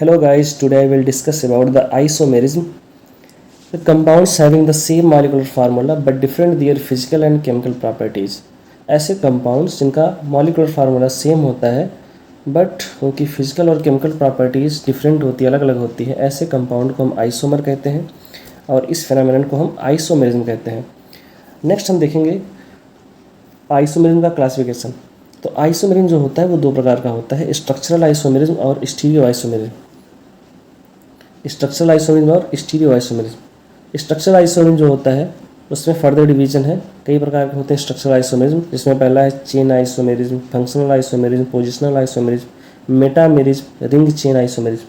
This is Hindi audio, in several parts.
Hello guys, today I will discuss about the isomerism. The compounds having the same molecular formula but different their physical and chemical properties. ऐसे compounds जिनका molecular formula same होता है but उनकी physical और chemical properties different होती है, अलग अलग होती है, ऐसे compound को हम isomer कहते हैं और इस phenomenon को हम isomerism कहते हैं. नेक्स्ट हम देखेंगे आइसोमेरिज्म का क्लासिफिकेशन. तो आइसोमेरिज्म जो होता है वो दो प्रकार का होता है, स्ट्रक्चरल आइसोमेरिज्म और स्टीरियो आइसोमेरिज्म. स्ट्रक्चरल आइसोमेरिज्म और स्टीरियो आइसोमेरिज्म. स्ट्रक्चरल आइसोमेरिज्म जो होता है उसमें फर्दर डिवीजन है, कई प्रकार के होते हैं स्ट्रक्चरल आइसोमेरिज्म, जिसमें पहला है chain isomerism, functional isomerism, positional isomerism, metamerism, ring chain isomerism.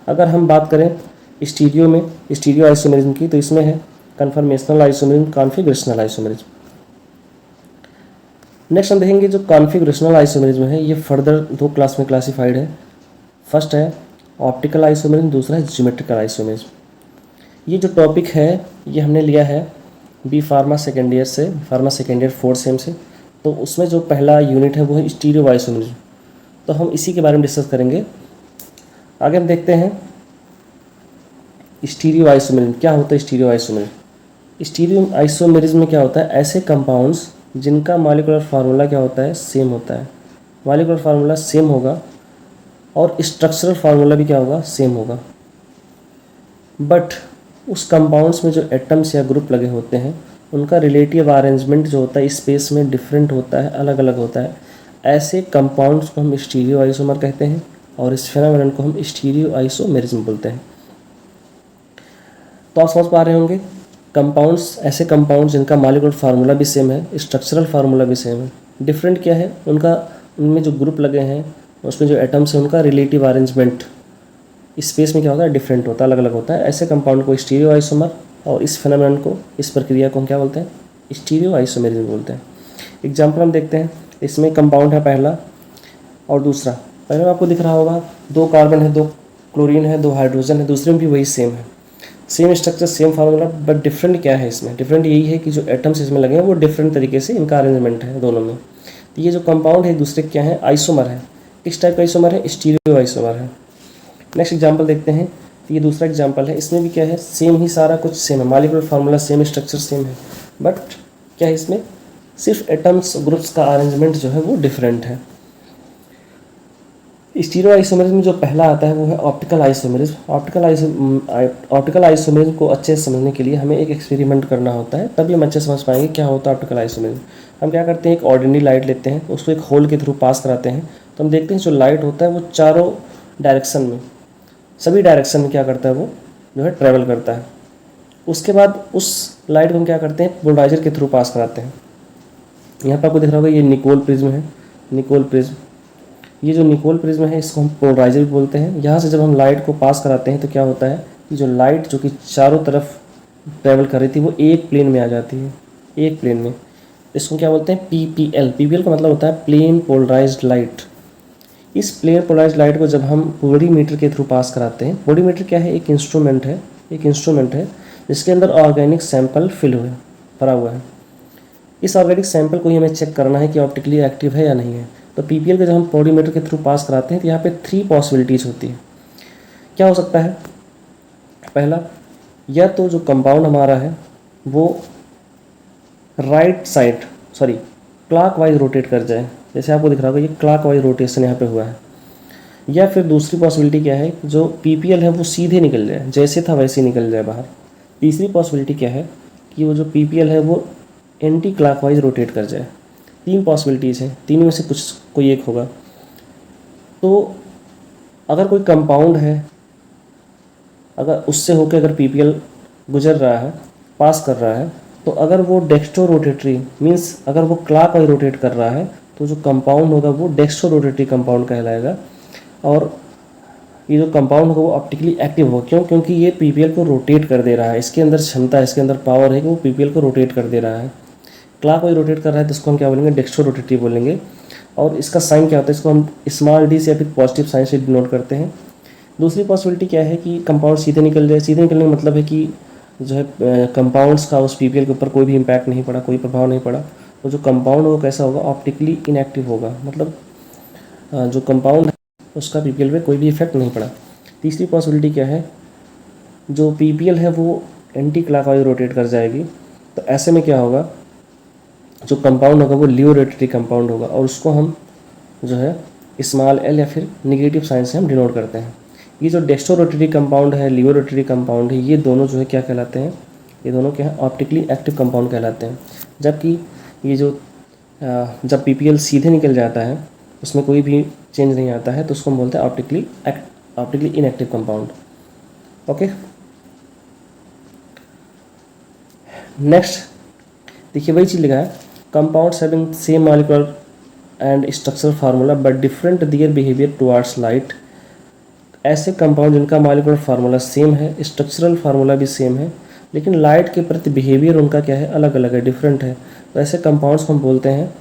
अगर हम बात करें स्टीरियो में स्टीरियो आइसोमेरिज्म की, तो इसमें है conformational isomerism, configurational isomerism. Next हम देखेंगे जो कॉन्फिगरेशनल आइसोमेरिज्म है ये फर्दर दो क्लास में क्लासिफाइड है. फर्स्ट है ऑप्टिकल आइसोमेरिज्म, दूसरा है ज्योमेट्रिकल आइसोमेरिज्म. ये जो टॉपिक है ये हमने लिया है बी फार्मा सेकेंड ईयर से, pharma second year fourth same से. तो उसमें जो पहला यूनिट है वो है स्टीरियो आइसोमेरिज्म, तो हम इसी के बारे में डिस्कस करेंगे. आगे हम देखते हैं स्टीरियो आइसोमेरिज्म क्या होता है. स्टीरियो आइसोमेरिज्म, स्टीरियो आइसोमेरिज्म में क्या होता है, ऐसे कंपाउंड्स जिनका मॉलिक्यूलर फार्मूला क्या होता है, सेम होता है. मॉलिक्यूलर फार्मूला सेम होगा और स्ट्रक्चरल फार्मूला भी क्या होगा, सेम होगा, बट उस कंपाउंड्स में जो एटम्स या ग्रुप लगे होते हैं उनका रिलेटिव अरेंजमेंट जो होता है स्पेस में डिफरेंट होता है, अलग अलग होता है. ऐसे कंपाउंड्स को हम स्टीरियो आइसोमर कहते हैं और इस फेनोमेनन को हम स्टीरियो आइसोमेरिज्म बोलते हैं. तो आप समझ पा रहे होंगे कंपाउंड्स, ऐसे कंपाउंड्स जिनका मॉलिक्यूलर फार्मूला भी सेम है, स्ट्रक्चरल फार्मूला भी सेम है, डिफरेंट क्या है उनका, उनमें जो ग्रुप लगे हैं उसमें जो एटम्स है उनका रिलेटिव अरेंजमेंट स्पेस में क्या होता है, डिफरेंट होता है, अलग अलग होता है. ऐसे कंपाउंड को स्टीरियो आइसोमर और इस फेनोमेनन को, इस प्रक्रिया को हम क्या बोलते हैं, स्टीरियो आइसोमेरिज्म बोलते हैं. एग्जाम्पल हम देखते हैं. इसमें कंपाउंड है पहला और दूसरा. पहले में आपको दिख रहा होगा दो कार्बन है, दो क्लोरीन है, दो हाइड्रोजन है, दूसरे में भी वही सेम है, same structure same formula, but different क्या है इसमें, डिफरेंट यही है कि जो एटम्स इसमें लगे हैं वो डिफरेंट तरीके से इनका अरेंजमेंट है दोनों में. तो ये जो कंपाउंड है दूसरे क्या है, आइसोमर है. किस टाइप का आइसोमर है, स्टीरियो आइसोमर है. नेक्स्ट एग्जांपल देखते हैं. तो ये दूसरा एग्जांपल है, इसमें भी क्या है, सेम ही सारा कुछ सेम है, molecular formula same, structure same है, बट क्या है इसमें सिर्फ एटम्स ग्रुप्स का अरेंजमेंट जो है वो डिफरेंट है. स्टीरियो आइसोमेरिज्म जो पहला आता है वो है ऑप्टिकल आइसोमेरिज्म. ऑप्टिकल आइसोमेरिज्म को अच्छे से समझने के लिए हमें एक एक्सपेरिमेंट करना होता है, तभी हम अच्छे समझ पाएंगे क्या होता है ऑप्टिकल आइसोमेरिज्म. हम क्या करते हैं, एक ऑर्डिनरी लाइट लेते हैं, उसको एक होल के थ्रू पास कराते हैं, तो हम देखते हैं जो लाइट होता है वो चारों डायरेक्शन में, सभी डायरेक्शन में क्या करता है, वो जो है ट्रैवल करता है. उसके बाद उस लाइट को हम क्या करते हैं, पोलराइजर के थ्रू पास कराते हैं. यहाँ पर आपको दिख रहा होगा ये निकोल प्रिज्म है, निकोल प्रिज्म. ये जो निकोल प्रिज्म है इसको हम पोलराइजर भी बोलते हैं. यहाँ से जब हम लाइट को पास कराते हैं तो क्या होता है कि जो लाइट जो कि चारों तरफ ट्रैवल कर रही थी वो एक प्लेन में आ जाती है, एक प्लेन में. इसको क्या बोलते हैं, पीपीएल. पीपीएल का मतलब होता है प्लेन पोलराइज्ड लाइट. इस प्लेन पोलराइज्ड लाइट को जब हम बोडीमीटर के थ्रू पास कराते हैं, बोडीमीटर क्या है, एक इंस्ट्रूमेंट है, एक इंस्ट्रूमेंट है जिसके अंदर ऑर्गेनिक सैंपल फिल हुए भरा हुआ है. इस ऑर्गेनिक सैंपल को ही हमें चेक करना है कि ऑप्टिकली एक्टिव है या नहीं है. तो पीपीएल के जब हम बोडीमीटर के थ्रू पास कराते हैं तो यहाँ पे 3 पॉसिबिलिटीज़ होती है. क्या हो सकता है, पहला, या तो जो कंपाउंड हमारा है वो राइट साइड क्लॉकवाइज रोटेट कर जाए, जैसे आपको दिख रहा होगा ये क्लॉकवाइज रोटेशन यहाँ पे हुआ है. या फिर दूसरी पॉसिबिलिटी क्या है, जो पीपीएल है वो सीधे निकल जाए, जैसे था वैसे ही निकल जाए बाहर. तीसरी पॉसिबिलिटी क्या है कि वो जो पीपीएल है वो एंटी क्लॉकवाइज रोटेट कर जाए. 3 पॉसिबिलिटीज़ हैं, तीनों में से कोई एक होगा. तो अगर कोई कंपाउंड है, अगर उससे होकर अगर पीपीएल गुजर रहा है, पास कर रहा है, तो अगर वो डेक्स्ट्रो रोटेटरी मीन्स अगर वो क्लॉकवाइज रोटेट कर रहा है तो जो कंपाउंड होगा वो डेक्स्ट्रो रोटेटरी कंपाउंड कहलाएगा. और ये जो कंपाउंड होगा वो ऑप्टिकली एक्टिव होगा. क्यों, क्योंकि ये पीपीएल को रोटेट कर दे रहा है, इसके अंदर क्षमता है, इसके अंदर पावर है कि वो पीपीएल को रोटेट कर दे रहा है. क्लॉकवाइज रोटेट कर रहा है तो इसको हम क्या बोलेंगे, डेक्स्ट्रो रोटेटरी बोलेंगे. और इसका साइन क्या होता है, इसको हम स्मॉल डी से या फिर पॉजिटिव साइन से डिनोट करते हैं. दूसरी पॉसिबिलिटी क्या है कि कंपाउंड सीधे निकल जाए. सीधे निकलने का मतलब है कि जो है कंपाउंड्स का उस पीपीएल के ऊपर कोई भी इम्पैक्ट नहीं पड़ा, कोई प्रभाव नहीं पड़ा. तो जो कंपाउंड वो कैसा होगा, ऑप्टिकली इनएक्टिव होगा, मतलब जो कंपाउंड है उसका पीपीएल पे कोई भी इफेक्ट नहीं पड़ा. तीसरी पॉसिबिलिटी क्या है, जो पीपीएल है वो एंटी क्लॉकवाइज रोटेट कर जाएगी, तो ऐसे में क्या होगा, जो कंपाउंड होगा वो लियो रोटेटरी कंपाउंड होगा, और उसको हम जो है स्मॉल एल या फिर निगेटिव साइन से हम डिनोट करते हैं। ये जो डेक्स्ट्रो रोटेटरी कंपाउंड है, लियो रोटेटरी कंपाउंड है, ये दोनों जो है क्या कहलाते हैं, ये दोनों क्या है, ऑप्टिकली एक्टिव कंपाउंड कहलाते हैं। जबकि ये जो जब पीपीएल सीधे निकल जाता है, उसमें कोई भी चेंज नहीं आता है, तो उसको हम बोलते हैं optically inactive compound. Okay, next देखिए वही चीज़ लिखा है, compounds having same molecular and structural formula but different their behaviour towards light. ऐसे कंपाउंड जिनका मॉलिक्यूलर फार्मूला सेम है, स्ट्रक्चरल फार्मूला भी सेम है, लेकिन लाइट के प्रति बिहेवियर उनका क्या है, अलग अलग है, डिफरेंट है, तो ऐसे कंपाउंड्स को हम बोलते हैं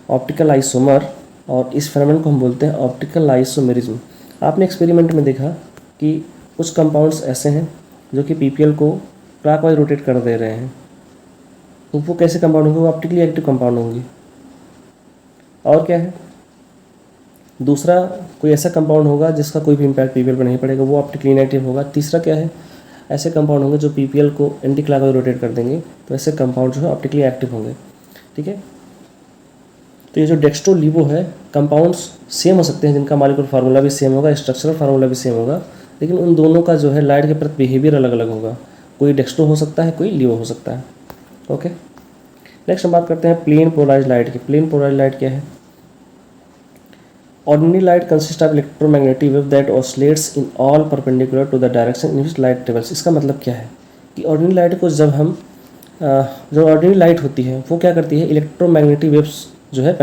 ऑप्टिकल आइसोमर, और इस फेनोमेनन को हम बोलते हैं ऑप्टिकल आइसोमेरिज्म। आपने एक्सपेरिमेंट में देखा कि कुछ कंपाउंड्स ऐसे हैं जो कि पीपीएल को क्लॉकवाइज रोटेट कर दे रहे हैं, तो वो कैसे कंपाउंड होंगे, वो ऑप्टिकली एक्टिव कंपाउंड होंगे। और क्या है, दूसरा कोई ऐसा कंपाउंड होगा जिसका कोई भी इम्पैक्ट पीपीएल पर नहीं पड़ेगा, वो ऑप्टिकली इनएक्टिव होगा। तीसरा क्या है, ऐसे कंपाउंड होंगे जो पीपीएल को एंटी क्लॉकवाइज रोटेट कर देंगे, तो ऐसे कंपाउंड जो है ऑप्टिकली एक्टिव होंगे। ठीक है, तो ये जो डेक्स्ट्रो लिवो है, कंपाउंड्स सेम हो सकते हैं जिनका मॉलिक्यूलर फार्मूला भी सेम होगा, स्ट्रक्चरल फार्मूला भी सेम होगा, लेकिन उन दोनों का जो है लाइट के प्रति बिहेवियर अलग अलग होगा। कोई डेक्स्ट्रो हो सकता है, कोई लिवो हो सकता है। ओके, नेक्स्ट हम बात करते हैं प्लेन पोलराइज्ड लाइट की। प्लेन पोलराइज्ड लाइट क्या है, ordinary light consist of electromagnetic wave that oscillates in all perpendicular to the direction in which light travels. इसका मतलब क्या है कि ऑर्डिनरी लाइट को जब हम जो ऑर्डिनरी लाइट होती है वो क्या करती है, इलेक्ट्रोमैग्नेटिक वेव्स जो है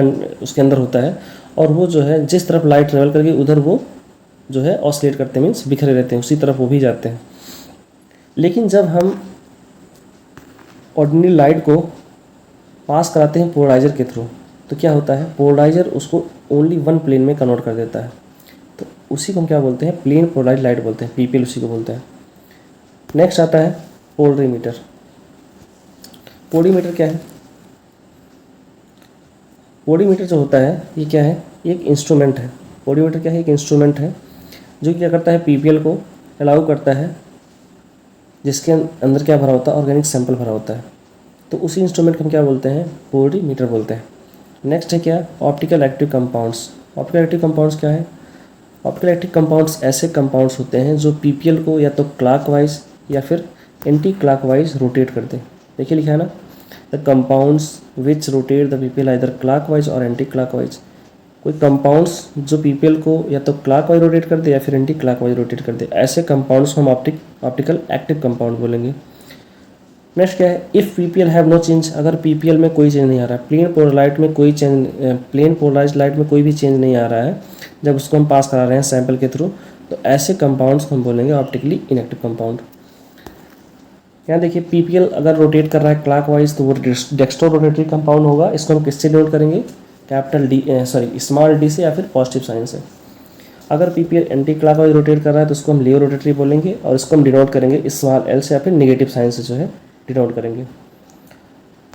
उसके अंदर होता है, और वो जो है जिस तरफ लाइट ट्रेवल करके उधर वो जो है ऑसिलेट करते हैं, मीन्स बिखरे रहते हैं, उसी तरफ वो भी जाते हैं। लेकिन जब हम ऑर्डिनरी लाइट को पास कराते हैं पोलराइजर के थ्रू, तो क्या होता है, पोलराइजर उसको ओनली वन प्लेन में कन्वर्ट कर देता है, तो उसी को हम क्या बोलते हैं, प्लेन पोलराइज्ड लाइट बोलते हैं, पीपीएल उसी को बोलते हैं। नेक्स्ट आता है पोलरीमीटर। पोलरीमीटर क्या है, पोलरीमीटर जो होता है ये क्या है, ये एक इंस्ट्रूमेंट है। पोलरीमीटर क्या है, एक इंस्ट्रूमेंट है जो क्या करता है, पीपीएल को अलाउ करता है, जिसके अंदर क्या भरा होता है, ऑर्गेनिक सैंपल भरा होता है, तो उसी इंस्ट्रूमेंट को हम क्या बोलते हैं, पोलरीमीटर बोलते हैं। नेक्स्ट है क्या, optical active compounds. Optical active compounds क्या है, ऑप्टिकल एक्टिव कंपाउंड्स ऐसे कंपाउंड्स होते हैं जो पीपीएल को या तो क्लॉकवाइज या फिर एंटी क्लॉकवाइज रोटेट करते हैं। देखिए लिखा है ना, the compounds which rotate the PPL either clockwise और एंटी क्लॉकवाइज। कोई कंपाउंड्स जो पीपीएल को या तो क्लॉकवाइज रोटेट कर दे या फिर एंटी क्लॉकवाइज रोटेट कर दे, ऐसे कंपाउंड्स को हम ऑप्टिकल एक्टिव कंपाउंड बोलेंगे। नेक्स्ट क्या है, if PPL have no change. अगर पीपीएल में कोई चेंज नहीं आ रहा है, प्लेन पोलराइज्ड में कोई चेंज, प्लेन पोलराइज्ड लाइट में कोई भी चेंज नहीं आ रहा है जब उसको हम पास करा रहे हैं सैंपल के थ्रू, तो ऐसे कंपाउंड्स को हम बोलेंगे ऑप्टिकली इनएक्टिव कंपाउंड। यहाँ देखिए पीपीएल अगर रोटेट कर रहा है क्लॉकवाइज तो वो डेक्स्ट्रो रोटेटरी कंपाउंड होगा। इसको हम किससे डिनोट करेंगे, कैपिटल डी स्मॉल डी से या फिर पॉजिटिव साइन से। अगर पीपीएल एंटी क्लॉकवाइज रोटेट कर रहा है तो उसको हम लियो रोटेटरी बोलेंगे, और इसको हम डिनोट करेंगे स्मॉल एल से या फिर निगेटिव साइन से जो है डिनोट करेंगे।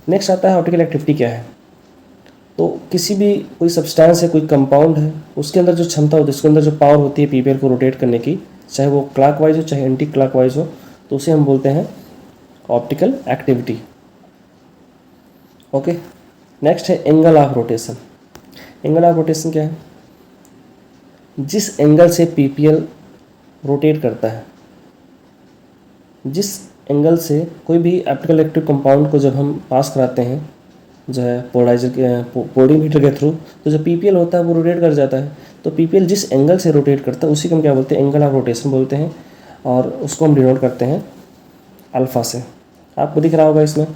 नेक्स्ट आता है ऑप्टिकल एक्टिविटी क्या है, तो किसी भी कोई सब्सटेंस है, कोई कंपाउंड है, उसके अंदर जो क्षमता होती है, उसके अंदर जो पावर होती है पीपीएल को रोटेट करने की, चाहे वो क्लॉकवाइज हो चाहे एंटी क्लॉकवाइज हो, तो उसे हम बोलते हैं ऑप्टिकल एक्टिविटी। ओके, नेक्स्ट है angle of rotation. Angle of rotation क्या है, जिस एंगल से पीपीएल रोटेट करता है, जिस एंगल से कोई भी ऑप्टिकल एक्टिव कंपाउंड को जब हम पास कराते हैं जो है पोलराइजर के पोलरीमीटर के थ्रू, तो जो पीपीएल होता है वो रोटेट कर जाता है। तो पीपीएल जिस एंगल से रोटेट करता है उसी को हम क्या बोलते हैं, एंगल ऑफ रोटेशन बोलते हैं, और उसको हम डिनोट करते हैं अल्फ़ा से। आपको दिख रहा होगा इसमें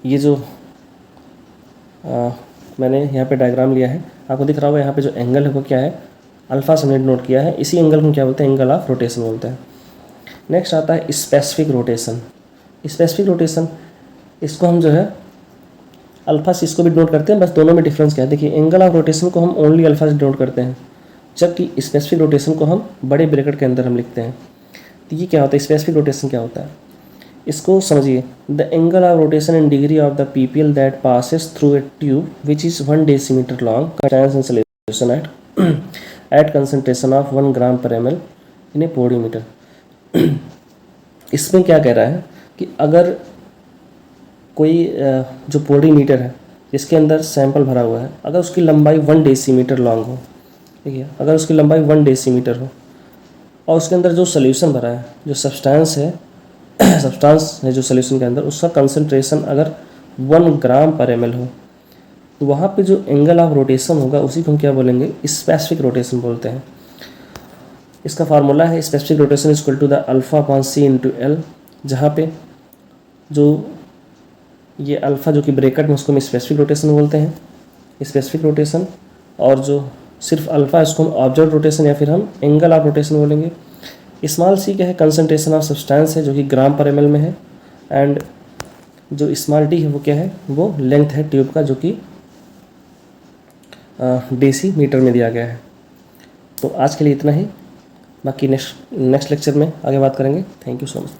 ये जो मैंने यहाँ पे डायग्राम लिया है, आपको दिख रहा होगा यहाँ पे जो एंगल है वो क्या है, अल्फ़ा से हमने नोट किया है। इसी एंगल को क्या बोलते हैं, एंगल ऑफ रोटेशन बोलते हैं। नेक्स्ट आता है स्पेसिफिक रोटेशन। स्पेसिफिक रोटेशन, इसको हम जो है अल्फ़ा से इसको भी डिनोट करते हैं, बस दोनों में डिफरेंस क्या है, देखिए एंगल ऑफ रोटेशन को हम ओनली अल्फ़ा से डिनोट करते हैं, जबकि स्पेसिफिक रोटेशन को हम बड़े ब्रैकेट के अंदर हम लिखते हैं। तो ये क्या होता है, स्पेसिफिक रोटेशन क्या होता है, इसको समझिए, the angle of rotation in degree of the PPL that passes through a tube which is 1 decimeter long contains in solution at at concentration of 1 gram per ml इन ए पोरीमीटर। इसमें क्या कह रहा है कि अगर कोई जो पोरीमीटर है जिसके अंदर सैंपल भरा हुआ है, अगर उसकी लंबाई 1 डेसीमीटर लॉन्ग हो, ठीक है, अगर उसकी लंबाई 1 डेसीमीटर हो और उसके अंदर जो सोल्यूशन भरा है, जो सब्सटेंस है जो सोल्यूशन के अंदर, उसका कंसंट्रेशन अगर 1 ग्राम पर ml हो, तो वहाँ पे जो एंगल ऑफ रोटेशन होगा उसी को हम क्या बोलेंगे, स्पेसिफिक रोटेशन बोलते हैं। इसका फार्मूला है specific rotation equal to the alpha upon C into L, जहाँ पे जो ये अल्फ़ा जो कि ब्रैकेट में, उसको हम स्पेसिफिक रोटेशन बोलते हैं, स्पेसिफिक रोटेशन, और जो सिर्फ अल्फ़ा है उसको हम ऑब्जर्व रोटेशन या फिर हम एंगल ऑफ रोटेशन बोलेंगे। स्मॉल सी क्या है, कंसंट्रेशन ऑफ सब्सटेंस है जो कि ग्राम पर ml में है, एंड जो स्मॉल डी है वो क्या है, वो लेंथ है ट्यूब का जो कि डेसीमीटर में दिया गया है। तो आज के लिए इतना ही, बाकी नेक्स्ट लेक्चर में आगे बात करेंगे। Thank you so much.